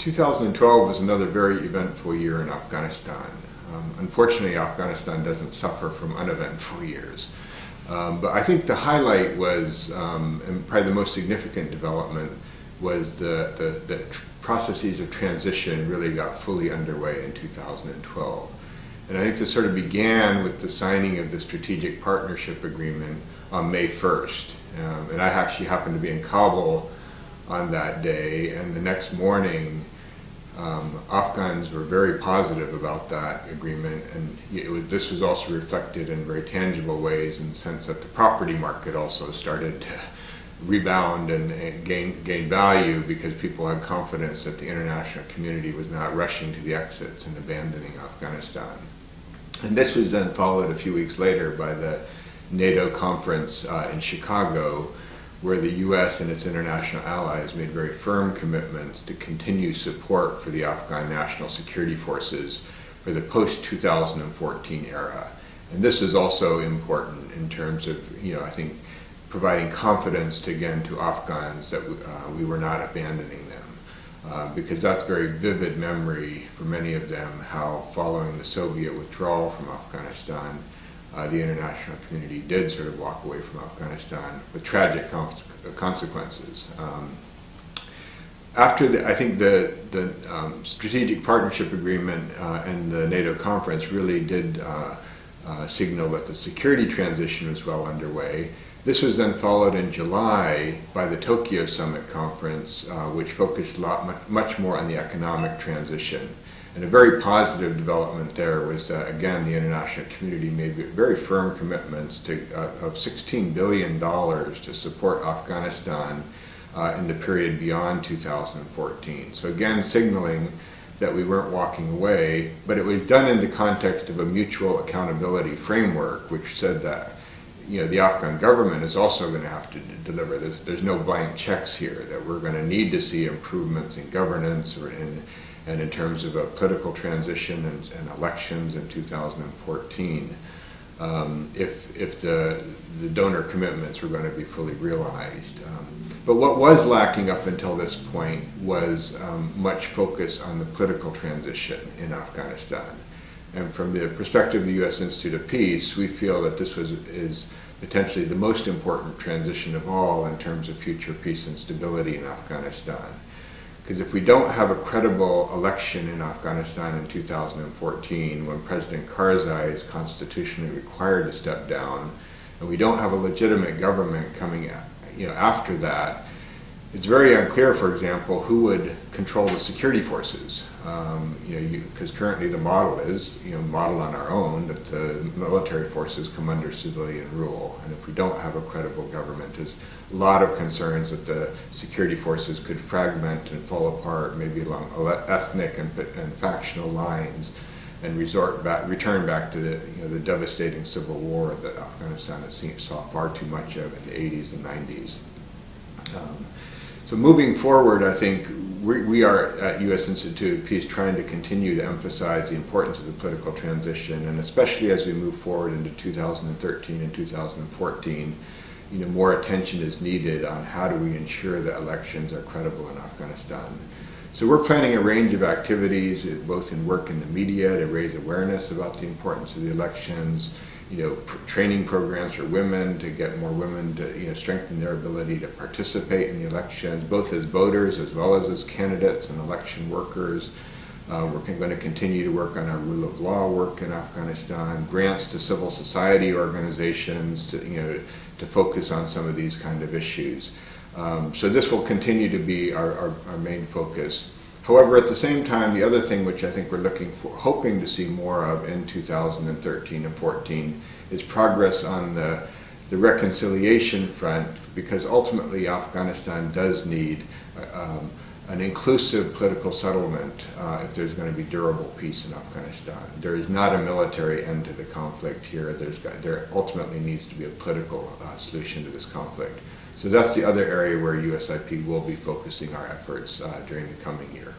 2012 was another very eventful year in Afghanistan. Unfortunately, Afghanistan doesn't suffer from uneventful years. But I think the highlight was, and probably the most significant development, was the processes of transition really got fully underway in 2012. And I think this sort of began with the signing of the Strategic Partnership Agreement on May 1st. And I actually happened to be in Kabul on that day, and the next morning Afghans were very positive about that agreement, and this was also reflected in very tangible ways in the sense that the property market also started to rebound and gain value because people had confidence that the international community was not rushing to the exits and abandoning Afghanistan. And this was then followed a few weeks later by the NATO Conference in Chicago, where the U.S. and its international allies made very firm commitments to continue support for the Afghan National Security Forces for the post-2014 era. And this is also important in terms of, I think, providing confidence to Afghans that we were not abandoning them. Because that's very vivid memory for many of them how following the Soviet withdrawal from Afghanistan, the international community did sort of walk away from Afghanistan with tragic consequences. After I think the Strategic Partnership Agreement and the NATO Conference really did signal that the security transition was well underway. This was then followed in July by the Tokyo Summit conference, which focused much more on the economic transition. And a very positive development there was that, again, the international community made very firm commitments of $16 billion to support Afghanistan in the period beyond 2014. So again, signaling that we weren't walking away, but it was done in the context of a mutual accountability framework, which said that the Afghan government is also going to have to deliver. There's no blank checks here, that we're going to need to see improvements in governance and in terms of a political transition and elections in 2014 if the donor commitments were going to be fully realized. But what was lacking up until this point was much focus on the political transition in Afghanistan. And from the perspective of the U.S. Institute of Peace, we feel that this is potentially the most important transition of all in terms of future peace and stability in Afghanistan. Because if we don't have a credible election in Afghanistan in 2014, when President Karzai is constitutionally required to step down, and we don't have a legitimate government coming after that, it's very unclear, for example, who would control the security forces. Because currently the model is, modeled on our own, that the military forces come under civilian rule. And if we don't have a credible government, there's a lot of concerns that the security forces could fragment and fall apart, maybe along ethnic and factional lines, and return back to the devastating civil war that Afghanistan saw far too much of in the 80s and 90s. So moving forward, I think we are at U.S. Institute of Peace trying to continue to emphasize the importance of the political transition, and especially as we move forward into 2013 and 2014, more attention is needed on how do we ensure that elections are credible in Afghanistan. So we're planning a range of activities, both in work in the media to raise awareness about the importance of the elections, training programs for women to get more women to strengthen their ability to participate in the elections, both as voters as well as candidates and election workers. We're going to continue to work on our rule of law work in Afghanistan, grants to civil society organizations to focus on some of these kind of issues. So this will continue to be our main focus. However, at the same time, the other thing which I think we're hoping to see more of in 2013 and 14 is progress on the reconciliation front, because ultimately Afghanistan does need an inclusive political settlement if there's going to be durable peace in Afghanistan. There is not a military end to the conflict here. There ultimately needs to be a political solution to this conflict. So that's the other area where USIP will be focusing our efforts during the coming year.